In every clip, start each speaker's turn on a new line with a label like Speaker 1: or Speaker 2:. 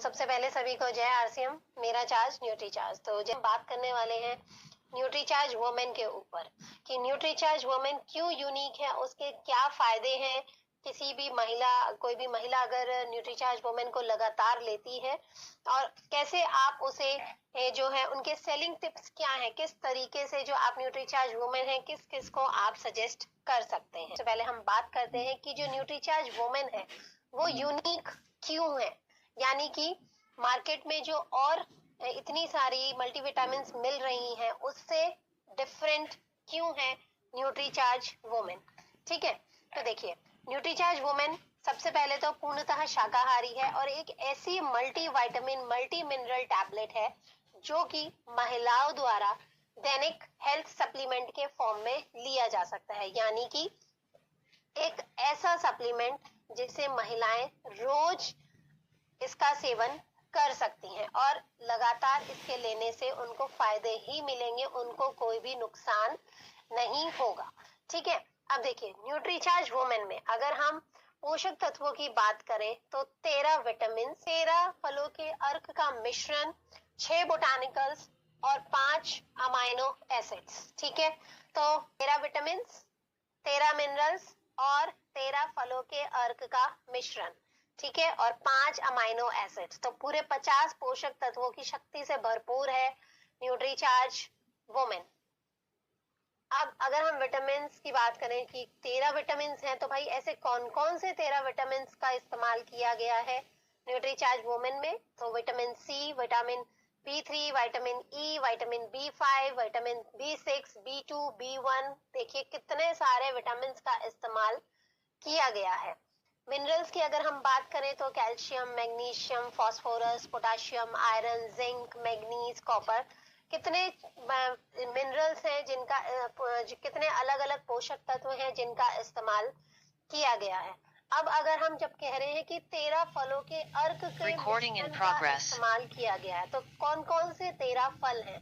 Speaker 1: सबसे पहले सभी को जय आरसीएम, मेरा चार्ज न्यूट्रीचार्ज। तो जब बात करने वाले हैं न्यूट्रीचार्ज वुमेन के ऊपर कि न्यूट्रीचार्ज वुमेन क्यों यूनिक है, उसके क्या फायदे हैं। किसी भी महिला, कोई भी महिला अगर न्यूट्रीचार्ज वुमेन को लगातार लेती है और कैसे आप उसे जो है उनके सेलिंग टिप्स क्या है, किस तरीके से जो आप न्यूट्रीचार्ज वुमेन है किस किस को आप सजेस्ट कर सकते हैं। सबसे पहले हम बात करते हैं कि जो न्यूट्रीचार्ज वुमेन है वो यूनिक क्यों है, यानी कि मार्केट में जो और इतनी सारी मल्टीविटामिन मिल रही हैं उससे डिफरेंट क्यों है न्यूट्रीचार्ज वुमेन। ठीक है, तो देखिए न्यूट्रीचार्ज वुमेन सबसे पहले तो पूर्णतः शाकाहारी है और एक ऐसी multi vitamin multi mineral tablet है जो कि महिलाओं द्वारा दैनिक हेल्थ सप्लीमेंट के फॉर्म में लिया जा सकता है, यानी कि एक ऐसा सप्लीमेंट जिसे महिलाएं रोज इसका सेवन कर सकती हैं और लगातार इसके लेने से उनको फायदे ही मिलेंगे, उनको कोई भी नुकसान नहीं होगा। ठीक है, अब देखिए न्यूट्रीचार्ज वुमेन में अगर हम पोषक तत्वों की बात करें तो 13 विटामिन, 13 फलों के अर्क का मिश्रण, 6 बोटानिकल्स और 5 अमाइनो एसिड्स। ठीक है, तो 13 विटामिन, 13 मिनरल्स और 13 फलों के अर्क का मिश्रण, ठीक है, और 5 अमाइनो एसिड्स, तो पूरे 50 पोषक तत्वों की शक्ति से भरपूर है न्यूट्रीचार्ज वुमेन। अब अगर हम विटामिन की बात करें कि 13 विटामिन हैं, तो भाई ऐसे कौन कौन से 13 विटामिन का इस्तेमाल किया गया है न्यूट्रीचार्ज वुमेन में। तो vitamin C, vitamin B3, vitamin E, vitamin B5, vitamin B6, B2, B1, देखिए कितने सारे विटामिन का इस्तेमाल किया गया है। मिनरल्स की अगर हम बात करें तो calcium, magnesium, phosphorus, potassium, iron, zinc, manganese, copper, कितने मिनरल्स हैं जिनका कितने अलग अलग पोषक तत्व हैं जिनका इस्तेमाल किया गया है। अब अगर हम जब कह रहे हैं कि 13 फलों के अर्क के इस्तेमाल किया गया है, तो कौन कौन से 13 फल हैं।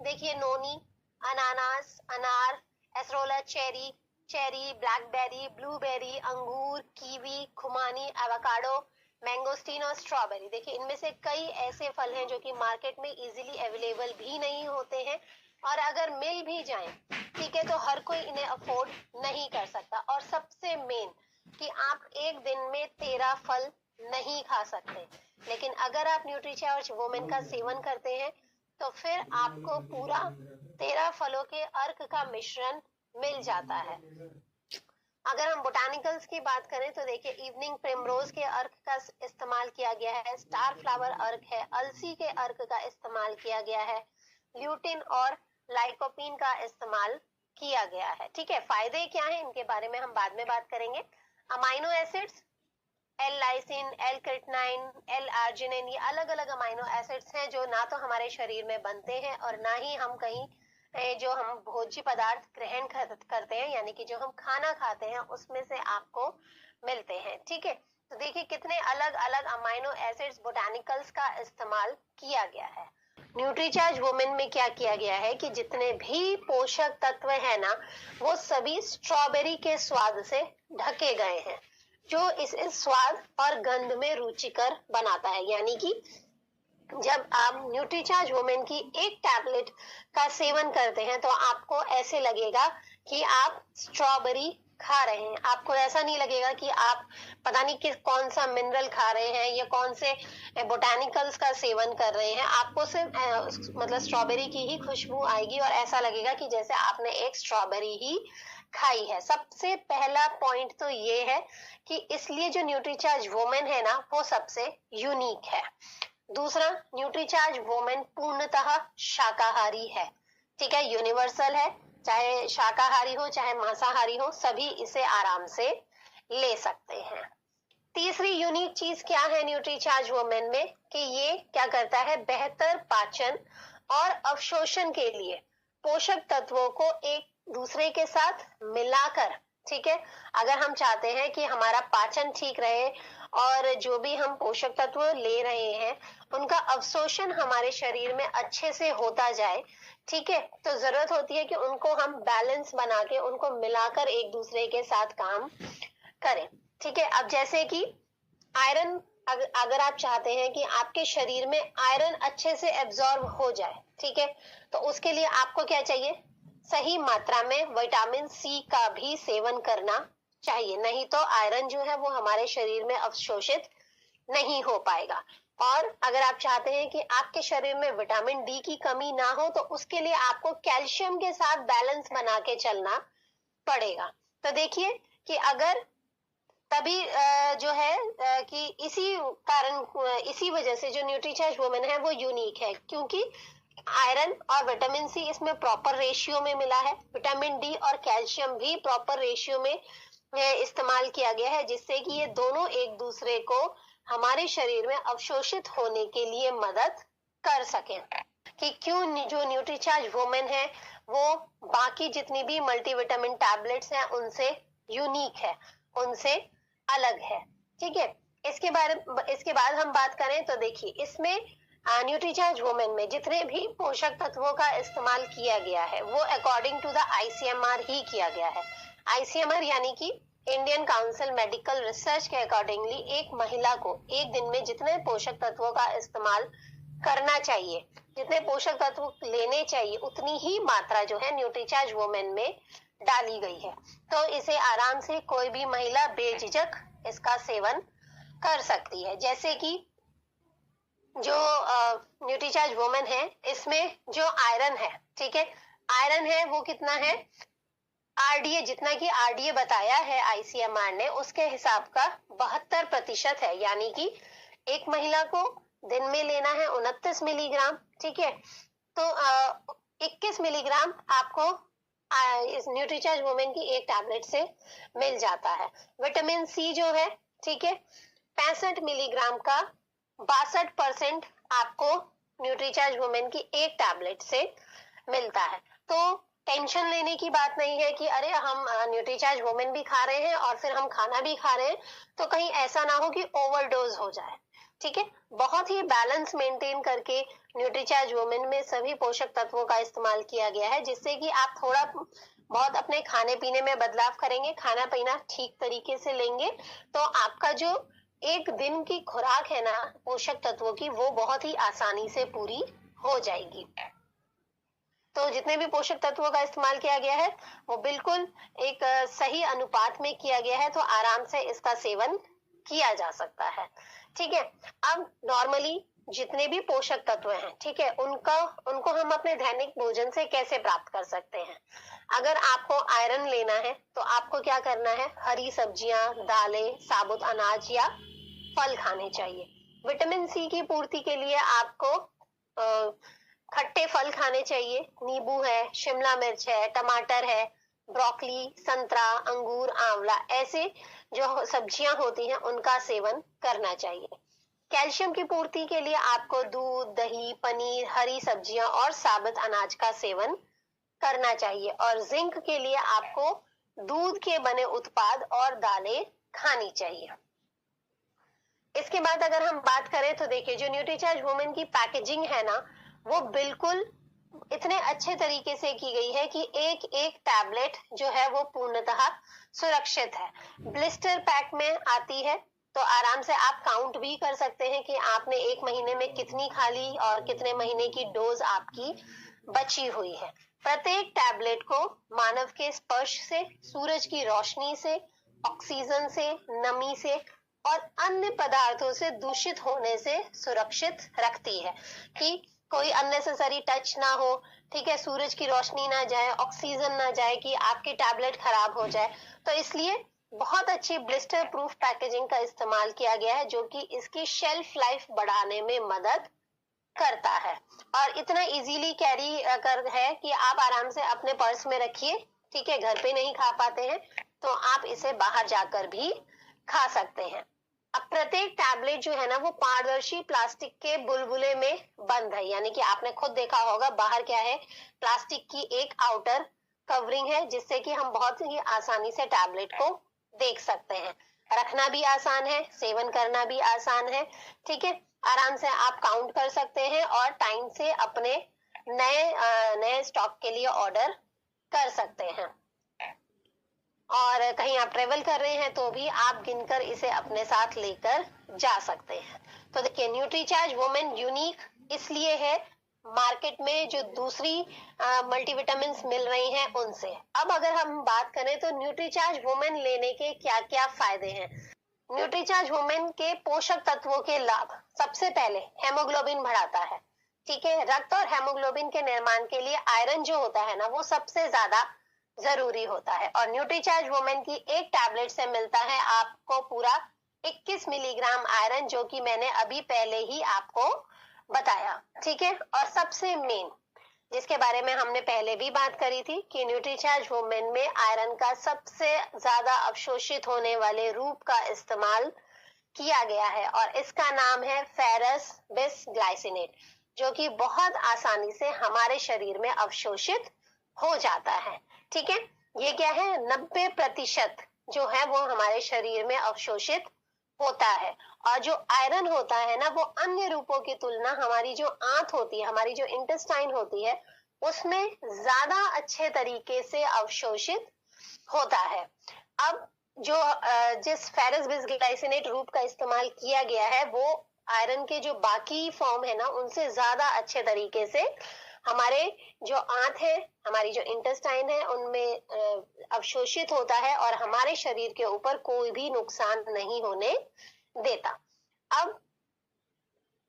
Speaker 1: देखिए नोनी, अनानास, अनार, एसरोला चेरी, ब्लैकबेरी, ब्लूबेरी, अंगूर, कीवी, खुमानी, एवोकाडो, मैंगोस्टीन और स्ट्रॉबेरी। देखिए इनमें से कई ऐसे फल हैं जो कि मार्केट में इजीली अवेलेबल भी नहीं होते हैं और अगर मिल भी जाएं, ठीक है, तो हर कोई इन्हें अफोर्ड नहीं कर सकता। और सबसे मेन कि आप एक दिन में 13 फल नहीं खा सकते, लेकिन अगर आप न्यूट्रीचार्ज वुमेन का सेवन करते हैं तो फिर आपको पूरा 13 फलों के अर्क का मिश्रण मिल जाता है। अगर हम बोटानिकल्स की बात करें तो देखिए इवनिंग प्रिमरोज के अर्क का इस्तेमाल किया गया है, स्टार फ्लावर अर्क है, अलसी के अर्क का इस्तेमाल किया गया है, ल्यूटिन और लाइकोपीन का इस्तेमाल किया गया है। ठीक है, फायदे क्या हैं इनके बारे में हम बाद में बात करेंगे। Amino acids, L lysine, L creatinine, L arginine, ये अलग अलग अमाइनो एसिड्स हैं जो ना तो हमारे शरीर में बनते हैं और ना ही हम कहीं जो हम भोज्य पदार्थ ग्रहण करते हैं, यानी कि जो हम खाना खाते हैं उसमें से आपको मिलते हैं। ठीक है, तो देखिए कितने अलग अलग अमाइनो एसिड्स बोटानिकल्स का इस्तेमाल किया गया है। न्यूट्रीचार्ज वुमेन में क्या किया गया है कि जितने भी पोषक तत्व है ना वो सभी स्ट्रॉबेरी के स्वाद से ढके गए हैं, जो इसे स्वाद और गंध में रुचिकर बनाता है। यानी कि जब आप न्यूट्रीचार्ज वुमेन की एक टैबलेट का सेवन करते हैं तो आपको ऐसे लगेगा कि आप स्ट्रॉबेरी खा रहे हैं, आपको ऐसा नहीं लगेगा कि आप पता नहीं किस कौन सा मिनरल खा रहे हैं या कौन से बोटानिकल्स का सेवन कर रहे हैं। आपको सिर्फ मतलब स्ट्रॉबेरी की ही खुशबू आएगी और ऐसा लगेगा कि जैसे आपने एक स्ट्रॉबेरी ही खाई है। सबसे पहला पॉइंट तो ये है कि इसलिए जो न्यूट्रीचार्ज वुमेन है ना वो सबसे यूनिक है। दूसरा, न्यूट्रीचार्ज वुमेन पूर्णतः शाकाहारी है। ठीक है, यूनिवर्सल है, चाहे शाकाहारी हो चाहे मांसाहारी हो, सभी इसे आराम से ले सकते हैं। तीसरी यूनिक चीज क्या है न्यूट्रीचार्ज वुमेन में कि ये क्या करता है, बेहतर पाचन और अवशोषण के लिए पोषक तत्वों को एक दूसरे के साथ मिलाकर, ठीक है, अगर हम चाहते हैं कि हमारा पाचन ठीक रहे और जो भी हम पोषक तत्व ले रहे हैं उनका अवशोषण हमारे शरीर में अच्छे से होता जाए, ठीक है, तो जरूरत होती है कि उनको हम बैलेंस बना के उनको मिलाकर एक दूसरे के साथ काम करें। ठीक है, अब जैसे कि आयरन अगर आप चाहते हैं कि आपके शरीर में आयरन अच्छे से एब्जॉर्ब हो जाए, ठीक है, तो उसके लिए आपको क्या चाहिए, सही मात्रा में विटामिन सी का भी सेवन करना चाहिए, नहीं तो आयरन जो है वो हमारे शरीर में अवशोषित नहीं हो पाएगा। और अगर आप चाहते हैं कि आपके शरीर में विटामिन डी की कमी ना हो, तो उसके लिए आपको कैल्शियम के साथ बैलेंस बना के चलना पड़ेगा। तो देखिए कि अगर तभी जो है कि इसी कारण, इसी वजह से जो न्यूट्रीचार्ज वुमेन है वो यूनिक है, क्योंकि आयरन और विटामिन सी इसमें प्रॉपर रेशियो में मिला है, विटामिन डी और कैल्शियम भी प्रॉपर रेशियो में इस्तेमाल किया गया है, जिससे कि ये दोनों एक दूसरे को हमारे शरीर में अवशोषित होने के लिए मदद कर सकें। कि क्यों जो न्यूट्रीचार्ज वुमेन है वो बाकी जितनी भी मल्टीविटामिन टैबलेट्स हैं उनसे यूनिक है, उनसे अलग है, ठीक है। इसके बाद हम बात करें तो देखिए इसमें न्यूट्रीचार्ज वुमेन में जितने भी पोषक तत्वों का इस्तेमाल किया गया है वो अकॉर्डिंग टू द आईसीएमआर ही किया गया है। आईसीएमआर यानी कि इंडियन काउंसिल मेडिकल रिसर्च के अकॉर्डिंगली एक महिला को एक दिन में जितने पोषक तत्वों का इस्तेमाल करना चाहिए, जितने पोषक तत्व लेने चाहिए, उतनी ही मात्रा जो है न्यूट्रीचार्ज वुमेन में डाली गई है। तो इसे आराम से कोई भी महिला बेझिझक इसका सेवन कर सकती है। जैसे कि जो न्यूट्रीचार्ज वुमेन है इसमें जो आयरन है, ठीक है, आयरन है वो कितना है, आरडीए, जितना कि आरडीए बताया है आईसीएमआर ने उसके हिसाब का 72% है, यानी कि एक महिला को दिन में लेना है 29 मिलीग्राम, ठीक है। तो 21 मिलीग्राम आपको इस न्यूट्रीचार्ज वुमेन की एक टैबलेट से मिल जाता है। विटामिन सी जो है, ठीक है, 65 मिलीग्राम का 62% आपको न्यूट्रीचार्ज वुमेन की एक टैबलेट से मिलता है। तो टेंशन लेने की बात नहीं है कि अरे हम न्यूट्रीचार्ज वुमेन भी खा रहे हैं और फिर हम खाना भी खा रहे हैं, तो कहीं ऐसा ना हो कि ओवरडोज हो जाए, ठीक है। बहुत ही बैलेंस मेंटेन करके न्यूट्रीचार्ज वुमेन में सभी पोषक तत्वों का इस्तेमाल किया गया है, जिससे कि आप थोड़ा बहुत अपने खाने पीने में बदलाव करेंगे, खाना पीना ठीक तरीके से लेंगे, तो आपका जो एक दिन की खुराक है ना पोषक तत्वों की, वो बहुत ही आसानी से पूरी हो जाएगी। तो जितने भी पोषक तत्वों का इस्तेमाल किया गया है वो बिल्कुल एक सही अनुपात में किया गया है, तो आराम से इसका सेवन किया जा सकता है, ठीक है। अब नॉर्मली जितने भी पोषक तत्व हैं, ठीक है, उनको हम अपने दैनिक भोजन से कैसे प्राप्त कर सकते हैं। अगर आपको आयरन लेना है तो आपको क्या करना है, हरी सब्जियां, दालें, साबुत अनाज या फल खाने चाहिए। विटामिन सी की पूर्ति के लिए आपको खट्टे फल खाने चाहिए, नींबू है, शिमला मिर्च है, टमाटर है, ब्रोकली, संतरा, अंगूर, आंवला, ऐसे जो सब्जियां होती हैं उनका सेवन करना चाहिए। कैल्शियम की पूर्ति के लिए आपको दूध, दही, पनीर, हरी सब्जियां और साबुत अनाज का सेवन करना चाहिए। और जिंक के लिए आपको दूध के बने उत्पाद और दालें खानी चाहिए। इसके बाद अगर हम बात करें तो देखिए जो न्यूट्रीचार्ज वुमेन की पैकेजिंग है ना वो बिल्कुल इतने अच्छे तरीके से की गई है कि एक एक टैबलेट जो है वो पूर्णतः सुरक्षित है। ब्लिस्टर पैक में आती है, तो आराम से आप काउंट भी कर सकते हैं कि आपने एक महीने में कितनी खा ली और कितने महीने की डोज आपकी बची हुई है। प्रत्येक टैबलेट को मानव के स्पर्श से, सूरज की रोशनी से, ऑक्सीजन से, नमी से और अन्य पदार्थों से दूषित होने से सुरक्षित रखती है, कि कोई अननेसेसरी टच ना हो, ठीक है, सूरज की रोशनी ना जाए, ऑक्सीजन ना जाए कि आपकी टैबलेट खराब हो जाए। तो इसलिए बहुत अच्छी ब्लिस्टर प्रूफ पैकेजिंग का इस्तेमाल किया गया है, जो कि इसकी शेल्फ लाइफ बढ़ाने में मदद करता है। और इतना इजीली कैरी कर है कि आप आराम से अपने पर्स में रखिए, ठीक है, घर पे नहीं खा पाते हैं तो आप इसे बाहर जाकर भी खा सकते हैं। अब प्रत्येक टैबलेट जो है ना वो पारदर्शी प्लास्टिक के बुलबुले में बंद है, यानी कि आपने खुद देखा होगा बाहर क्या है, प्लास्टिक की एक आउटर कवरिंग है, जिससे कि हम बहुत ही आसानी से टैबलेट को देख सकते हैं। रखना भी आसान है, सेवन करना भी आसान है, ठीक है। आराम से आप काउंट कर सकते हैं और टाइम से अपने नए स्टॉक के लिए ऑर्डर कर सकते हैं। और कहीं आप ट्रेवल कर रहे हैं तो भी आप गिनकर इसे अपने साथ लेकर जा सकते हैं। तो देखिए, न्यूट्रीचार्ज वुमेन यूनिक इसलिए है मार्केट में जो दूसरी मल्टीविटामिन मिल रही हैं उनसे। अब अगर हम बात करें तो न्यूट्रीचार्ज वुमेन लेने के क्या क्या फायदे हैं। न्यूट्रीचार्ज वुमेन के पोषक तत्वों के लाभ, सबसे पहले हेमोग्लोबिन बढ़ाता है। ठीक है, रक्त और हेमोग्लोबिन के निर्माण के लिए आयरन जो होता है ना, वो सबसे ज्यादा जरूरी होता है। और न्यूट्रीचार्ज वुमेन की एक टैबलेट से मिलता है आपको पूरा 21 मिलीग्राम आयरन, जो कि मैंने अभी पहले ही आपको बताया। ठीक है, और सबसे मेन जिसके बारे में हमने पहले भी बात करी थी कि न्यूट्रीचार्ज वुमेन में आयरन का सबसे ज्यादा अवशोषित होने वाले रूप का इस्तेमाल किया गया है और इसका नाम है फेरस बिसग्लाइसिनेट, जो कि बहुत आसानी से हमारे शरीर में अवशोषित हो जाता है। ठीक है, ये क्या है, 90% जो है वो हमारे शरीर में अवशोषित होता है। और जो आयरन होता है ना, वो अन्य रूपों की तुलना हमारी जो आंत होती है, हमारी जो इंटेस्टाइन होती है, उसमें ज्यादा अच्छे तरीके से अवशोषित होता है। अब जो जिस फेरस बिसग्लाइसिनेट रूप का इस्तेमाल किया गया है, वो आयरन के जो बाकी फॉर्म है ना, उनसे ज्यादा अच्छे तरीके से हमारे जो आंत है, हमारी जो इंटेस्टाइन है, उनमें अवशोषित होता है और हमारे शरीर के ऊपर कोई भी नुकसान नहीं होने देता। अब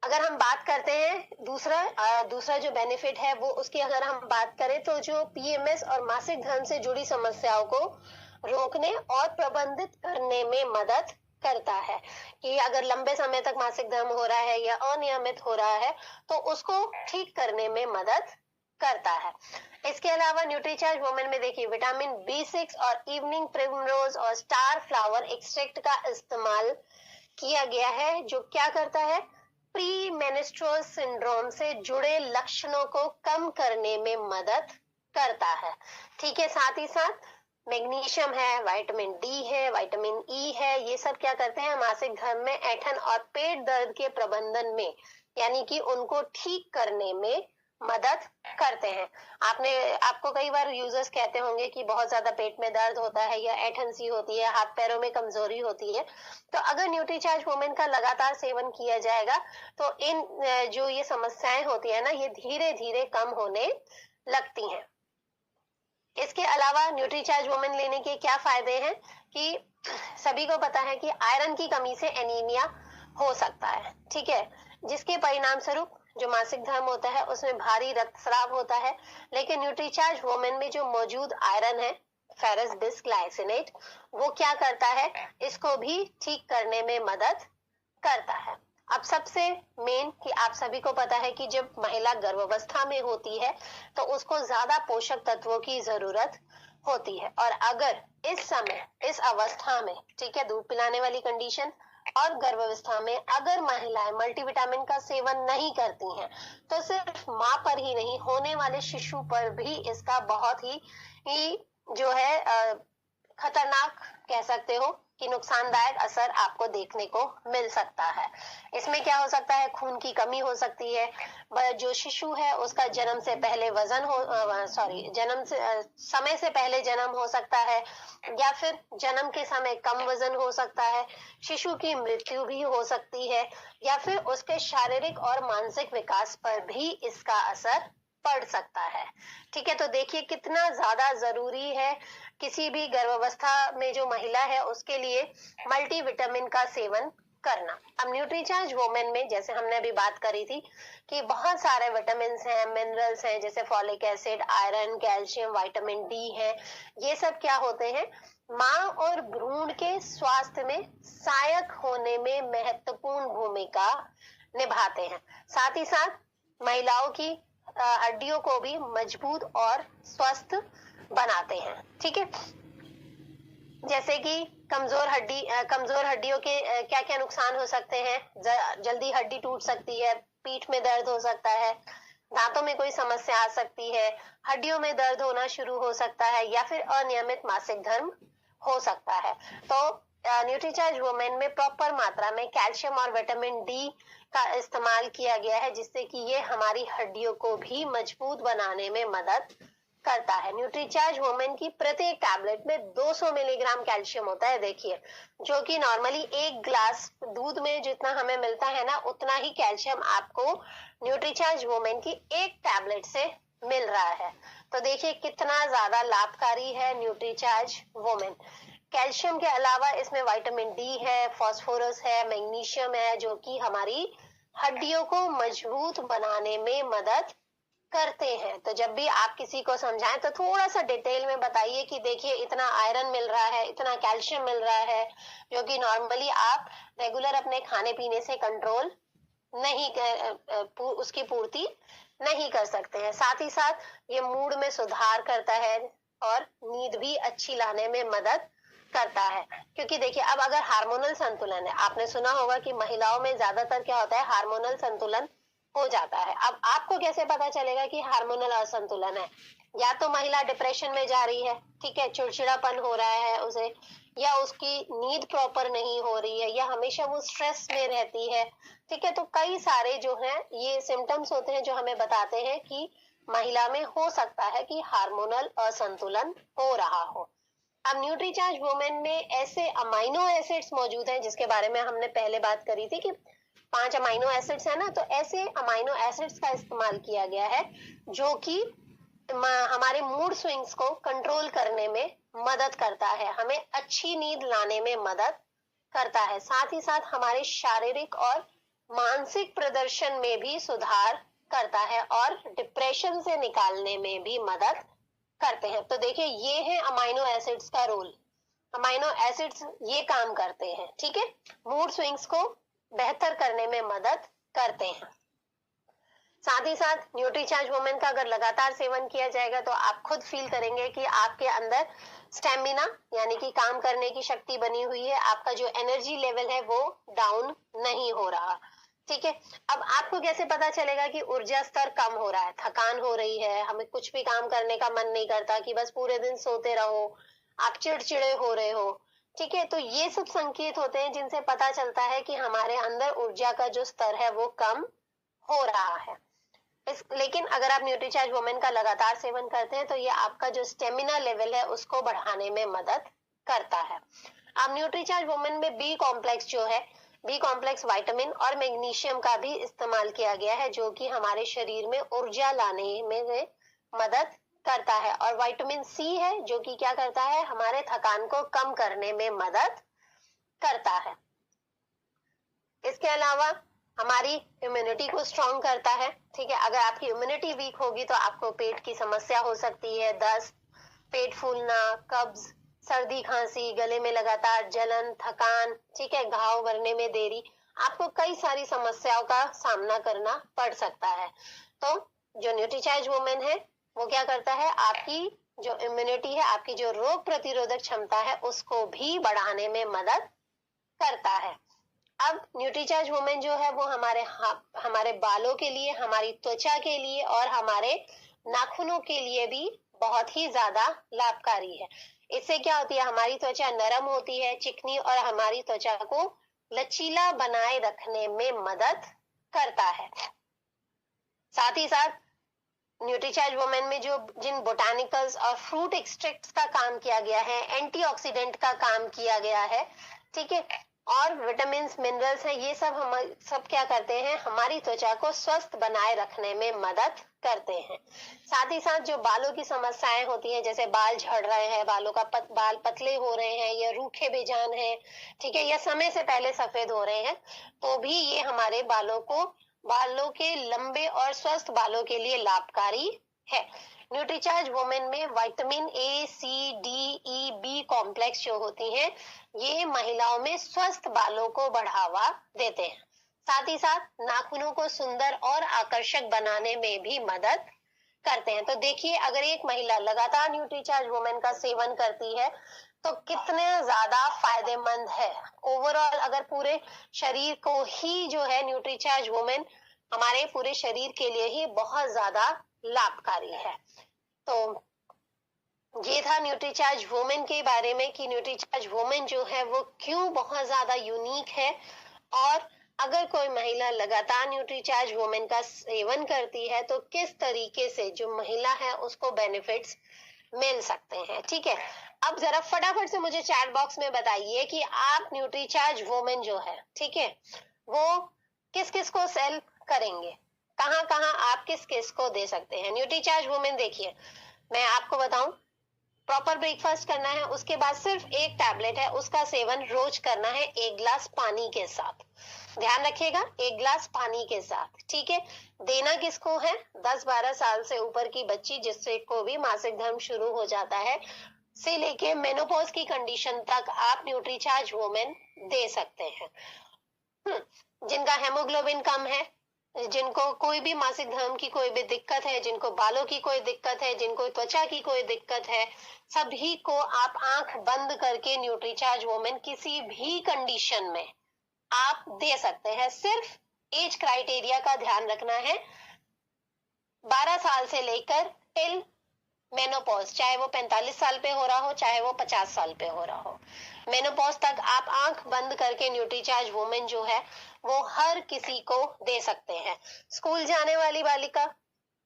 Speaker 1: अगर हम बात करते हैं दूसरा जो बेनिफिट है वो उसकी अगर हम बात करें तो जो पीएमएस और मासिक धर्म से जुड़ी समस्याओं को रोकने और प्रबंधित करने में मदद करता है कि अगर लंबे समय तक मासिक धर्म हो रहा है या अनियमित हो रहा है तो उसको ठीक करने में मदद करता है। इसके अलावा न्यूट्रीचार्ज वुमेन में देखिए विटामिन B6 और इवनिंग प्रिमरोज और स्टार फ्लावर एक्सट्रैक्ट का इस्तेमाल किया गया है, जो क्या करता है, प्री मेनिस्ट्रुअल सिंड्रोम से जुड़े लक्षणों को कम करने में मदद करता है। ठीक है, साथ ही साथ मैग्नीशियम है, विटामिन डी है, विटामिन ई है, ये सब क्या करते हैं, मासिक धर्म में ऐंठन और पेट दर्द के प्रबंधन में, यानी कि उनको ठीक करने में मदद करते हैं। आपको कई बार यूजर्स कहते होंगे कि बहुत ज्यादा पेट में दर्द होता है या ऐंठन सी होती है, हाथ पैरों में कमजोरी होती है, तो अगर न्यूट्रीचार्ज वुमेन का लगातार सेवन किया जाएगा तो इन जो ये समस्याएं होती है ना, ये धीरे धीरे कम होने लगती हैं। इसके अलावा न्यूट्रीचार्ज वुमेन लेने के क्या फायदे हैं कि सभी को पता है कि आयरन की कमी से एनीमिया हो सकता है। ठीक है, जिसके परिणाम स्वरूप जो मासिक धर्म होता है उसमें भारी रक्तस्राव होता है, लेकिन न्यूट्रीचार्ज वुमेन में जो मौजूद आयरन है फेरस बिसग्लाइसिनेट, वो क्या करता है, इसको भी ठीक करने में मदद करता है। अब सबसे मेन कि आप सभी को पता है कि जब महिला गर्भावस्था में होती है तो उसको ज्यादा पोषक तत्वों की जरूरत होती है, और अगर इस समय इस अवस्था में, ठीक है, दूध पिलाने वाली कंडीशन और गर्भावस्था में अगर महिलाएं मल्टीविटामिन का सेवन नहीं करती हैं तो सिर्फ मां पर ही नहीं, होने वाले शिशु पर भी इसका बहुत ही जो है खतरनाक कह सकते हो कि नुकसानदायक असर आपको देखने को मिल सकता है। इसमें क्या हो सकता है, खून की कमी हो सकती है, जो शिशु है उसका जन्म से पहले समय से पहले जन्म हो सकता है, या फिर जन्म के समय कम वजन हो सकता है, शिशु की मृत्यु भी हो सकती है, या फिर उसके शारीरिक और मानसिक विकास पर भी इसका असर पड़ सकता है। ठीक है, तो देखिए कितना ज्यादा जरूरी है किसी भी गर्भावस्था में जो महिला है उसके लिए मल्टीविटामिन का सेवन करना। अब न्यूट्रीचार्ज वुमेन में जैसे हमने अभी बात करी थी कि बहुत सारे विटामिन हैं, मिनरल्स हैं, जैसे folic acid, iron, calcium, vitamin D है। ये सब क्या होते हैं, मां और भ्रूण के स्वास्थ्य में सहायक होने में महत्वपूर्ण भूमिका निभाते हैं। साथ ही साथ महिलाओं की हड्डियों को भी मजबूत और स्वस्थ बनाते हैं। ठीक है, जैसे कि कमजोर हड्डियों के क्या क्या नुकसान हो सकते हैं, जल्दी हड्डी टूट सकती है, पीठ में दर्द हो सकता है, दांतों में कोई समस्या आ सकती है, हड्डियों में दर्द होना शुरू हो सकता है, या फिर अनियमित मासिक धर्म हो सकता है। तो न्यूट्रीचार्ज वुमेन में प्रॉपर मात्रा में कैल्शियम और विटामिन डी का इस्तेमाल किया गया है, जिससे कि ये हमारी हड्डियों को भी मजबूत बनाने में मदद करता है। न्यूट्रीचार्ज वुमेन की प्रत्येक टैबलेट में 200 मिलीग्राम कैल्शियम होता है, देखिए, जो कि नॉर्मली एक ग्लास दूध में जितना हमें मिलता है ना, उतना ही कैल्शियम आपको न्यूट्रीचार्ज वुमेन की एक टैबलेट से मिल रहा है। तो देखिए कितना ज्यादा लाभकारी है न्यूट्रीचार्ज वुमेन। कैल्शियम के अलावा इसमें विटामिन डी है, फास्फोरस है, मैग्नीशियम है, जो कि हमारी हड्डियों को मजबूत बनाने में मदद करते हैं। तो जब भी आप किसी को समझाएं तो थोड़ा सा डिटेल में बताइए कि देखिए इतना आयरन मिल रहा है, इतना कैल्शियम मिल रहा है, जो कि नॉर्मली आप रेगुलर अपने खाने पीने से कंट्रोल नहीं कर, उसकी पूर्ति नहीं कर सकते हैं। साथ ही साथ ये मूड में सुधार करता है और नींद भी अच्छी लाने में मदद करता है। क्योंकि देखिए अब अगर हार्मोनल संतुलन है, आपने सुना होगा कि महिलाओं में ज्यादातर क्या होता है, हार्मोनल संतुलन हो जाता है। अब आपको कैसे पता चलेगा कि हार्मोनल असंतुलन है? या तो महिला डिप्रेशन में जा रही है, ठीक है, चिड़चिड़ापन हो रहा है उसे, या उसकी नींद प्रॉपर नहीं हो रही है, या हमेशा वो स्ट्रेस में रहती है, ठीक है। तो कई सारे जो हैं ये सिम्टम्स होते हैं जो हमें बताते हैं कि महिला में हो सकता है कि हार्मोनल असंतुलन हो रहा हो। अब न्यूट्रीचार्ज वुमेन में ऐसे अमाइनो एसिड्स मौजूद हैं जिसके बारे में हमने पहले बात करी थी कि 5 अमाइनो एसिड्स है ना, तो ऐसे अमाइनो एसिड्स का इस्तेमाल किया गया है जो कि हमारे मूड स्विंग्स को कंट्रोल करने में मदद करता है, हमें अच्छी नींद लाने में मदद करता है, साथ ही साथ हमारे शारीरिक और मानसिक प्रदर्शन में भी सुधार करता है और डिप्रेशन से निकालने में भी मदद करते हैं। तो देखिए ये है अमाइनो एसिड्स का रोल। अमाइनो एसिड्स ये काम करते हैं, ठीक है, मूड स्विंग्स को बेहतर करने में मदद करते हैं। साथ ही साथ न्यूट्रीचार्ज वुमेन का अगर लगातार सेवन किया जाएगा तो आप खुद फील करेंगे कि आपके अंदर स्टेमिना यानी कि काम करने की शक्ति बनी हुई है, आपका जो एनर्जी लेवल है वो डाउन नहीं हो रहा, ठीक है। अब आपको कैसे पता चलेगा कि ऊर्जा स्तर कम हो रहा है, थकान हो रही है, हमें कुछ भी काम करने का मन नहीं करता, कि बस पूरे दिन सोते रहो, आप चिड़चिड़े हो रहे हो, ठीक है। तो ये सब संकेत होते हैं जिनसे पता चलता है कि हमारे अंदर ऊर्जा का जो स्तर है वो कम हो रहा है। लेकिन अगर आप न्यूट्रीचार्ज वुमेन का लगातार सेवन करते हैं तो ये आपका जो स्टेमिना लेवल है उसको बढ़ाने में मदद करता है। अब न्यूट्रीचार्ज वुमेन में बी कॉम्प्लेक्स जो है, बी कॉम्प्लेक्स विटामिन और मैग्नीशियम का भी इस्तेमाल किया गया है जो कि हमारे शरीर में ऊर्जा लाने में मदद करता है, और विटामिन सी है जो कि क्या करता है, हमारे थकान को कम करने में मदद करता है। इसके अलावा हमारी इम्यूनिटी को स्ट्रॉन्ग करता है, ठीक है। अगर आपकी इम्यूनिटी वीक होगी तो आपको पेट की समस्या हो सकती है, दस्त, पेट फूलना, कब्ज, सर्दी खांसी, गले में लगातार जलन, थकान, ठीक है, घाव भरने में देरी, आपको कई सारी समस्याओं का सामना करना पड़ सकता है। तो जो न्यूट्रीचार्ज वुमेन है वो क्या करता है, आपकी जो इम्यूनिटी है, आपकी जो रोग प्रतिरोधक क्षमता है उसको भी बढ़ाने में मदद करता है। अब न्यूट्रीचार्ज वुमेन जो है वो हमारे बालों के लिए, हमारी त्वचा के लिए और हमारे नाखूनों के लिए भी बहुत ही ज्यादा लाभकारी है। इससे क्या होती है, हमारी त्वचा नरम होती है, चिकनी, और हमारी त्वचा को लचीला बनाए रखने में मदद करता है। साथ ही साथ न्यूट्रीचार्ज वुमेन में जो जिन बोटानिकल्स और फ्रूट एक्सट्रैक्ट्स का काम किया गया है, एंटीऑक्सीडेंट का काम किया गया है, ठीक है, और विटामिन मिनरल्स हैं, ये सब हम सब क्या करते हैं, हमारी त्वचा को स्वस्थ बनाए रखने में मदद करते हैं। साथ ही साथ जो बालों की समस्याएं होती हैं, जैसे बाल झड़ रहे हैं, बालों का बाल पतले हो रहे हैं, या रूखे बेजान हैं, ठीक है, या समय से पहले सफेद हो रहे हैं, तो भी ये हमारे बालों के लंबे और स्वस्थ बालों के लिए लाभकारी है। न्यूट्रीचार्ज वुमेन में vitamin A, C, D, E, B complex जो होती हैं ये महिलाओं में स्वस्थ बालों को बढ़ावा देते हैं, साथ ही साथ नाखूनों को सुंदर और आकर्षक बनाने में भी मदद करते हैं। तो देखिए अगर एक महिला लगातार न्यूट्रीचार्ज वुमेन का सेवन करती है तो कितने ज्यादा फायदेमंद है। ओवरऑल अगर पूरे शरीर को ही जो है न्यूट्रीचार्ज वुमेन हमारे पूरे शरीर के लिए ही बहुत ज्यादा लाभकारी है। तो ये था न्यूट्रीचार्ज वुमेन के बारे में कि न्यूट्रीचार्ज वुमेन जो है वो क्यों बहुत ज्यादा यूनिक है, और अगर कोई महिला लगातार न्यूट्रीचार्ज वुमेन का सेवन करती है तो किस तरीके से जो महिला है उसको बेनिफिट्स मिल सकते हैं। ठीक है, अब जरा फटाफट से मुझे चैट बॉक्स में बताइए कि आप न्यूट्रीचार्ज वुमेन जो है, ठीक है, वो किस किस को सेल करेंगे, कहाँ कहाँ आप किस किस को दे सकते हैं। न्यूट्रीचार्ज वुमेन देखिए, मैं आपको बताऊं, प्रॉपर ब्रेकफास्ट करना है, उसके बाद सिर्फ एक टैबलेट है, उसका सेवन रोज करना है 1 गिलास पानी के साथ। ध्यान रखिएगा, 1 गिलास पानी के साथ। ठीक है, देना किसको है? 10-12 साल से ऊपर की बच्ची जिससे को भी मासिक धर्म शुरू हो जाता है से लेके मेनोपॉज की कंडीशन तक आप न्यूट्रीचार्ज वुमेन दे सकते हैं। जिनका हेमोग्लोबिन कम है, जिनको कोई भी मासिक धर्म की कोई भी दिक्कत है, जिनको बालों की कोई दिक्कत है, जिनको त्वचा की कोई दिक्कत है, सभी को आप आंख बंद करके न्यूट्रीचार्ज वुमेन किसी भी कंडीशन में आप दे सकते हैं। सिर्फ एज क्राइटेरिया का ध्यान रखना है, 12 साल से लेकर टिल मेनोपॉज, चाहे वो 45 साल पे हो रहा हो, चाहे वो 50 साल पे हो रहा हो, मेनोपॉज तक आप आंख बंद करके न्यूट्रीचार्ज वुमेन जो है वो हर किसी को दे सकते हैं। स्कूल जाने वाली बालिका,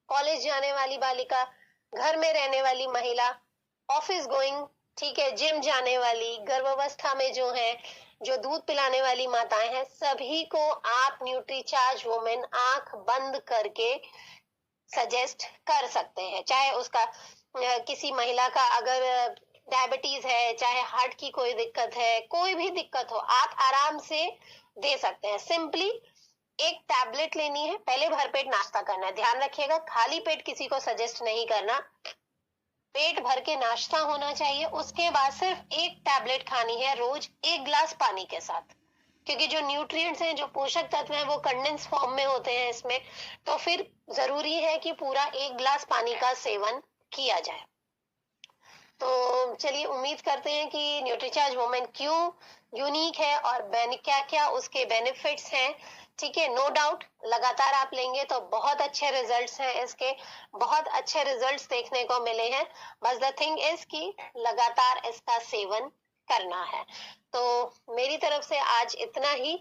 Speaker 1: कॉलेज जाने वाली बालिका, घर में रहने वाली महिला, ऑफिस गोइंग, ठीक है, जिम जाने वाली, गर्भावस्था में जो है, जो दूध पिलाने वाली माताएं हैं, सभी को आप न्यूट्रीचार्ज वुमेन आंख बंद करके सजेस्ट कर सकते हैं। चाहे उसका किसी महिला का अगर डायबिटीज है, चाहे हार्ट की कोई दिक्कत है, कोई भी दिक्कत हो, आप आराम से दे सकते हैं। सिंपली एक टैबलेट लेनी है, पहले भरपेट नाश्ता करना है। ध्यान रखिएगा, खाली पेट किसी को सजेस्ट नहीं करना, पेट भर के नाश्ता होना चाहिए। उसके बाद सिर्फ एक टैबलेट खानी है रोज 1 गिलास पानी के साथ, क्योंकि जो न्यूट्रिएंट्स हैं, जो पोषक तत्व हैं, वो कंडेंस फॉर्म में होते हैं इसमें, तो फिर जरूरी है कि पूरा 1 गिलास पानी का सेवन किया जाए। तो चलिए, उम्मीद करते हैं कि न्यूट्रीचार्ज वुमेन क्यों यूनिक है और क्या क्या उसके बेनिफिट्स हैं। ठीक है, नो डाउट लगातार आप लेंगे तो बहुत अच्छे रिजल्ट्स हैं इसके, बहुत अच्छे रिजल्ट्स देखने को मिले हैं। बस द थिंग इज कि लगातार इसका सेवन करना है। तो मेरी तरफ से आज इतना ही।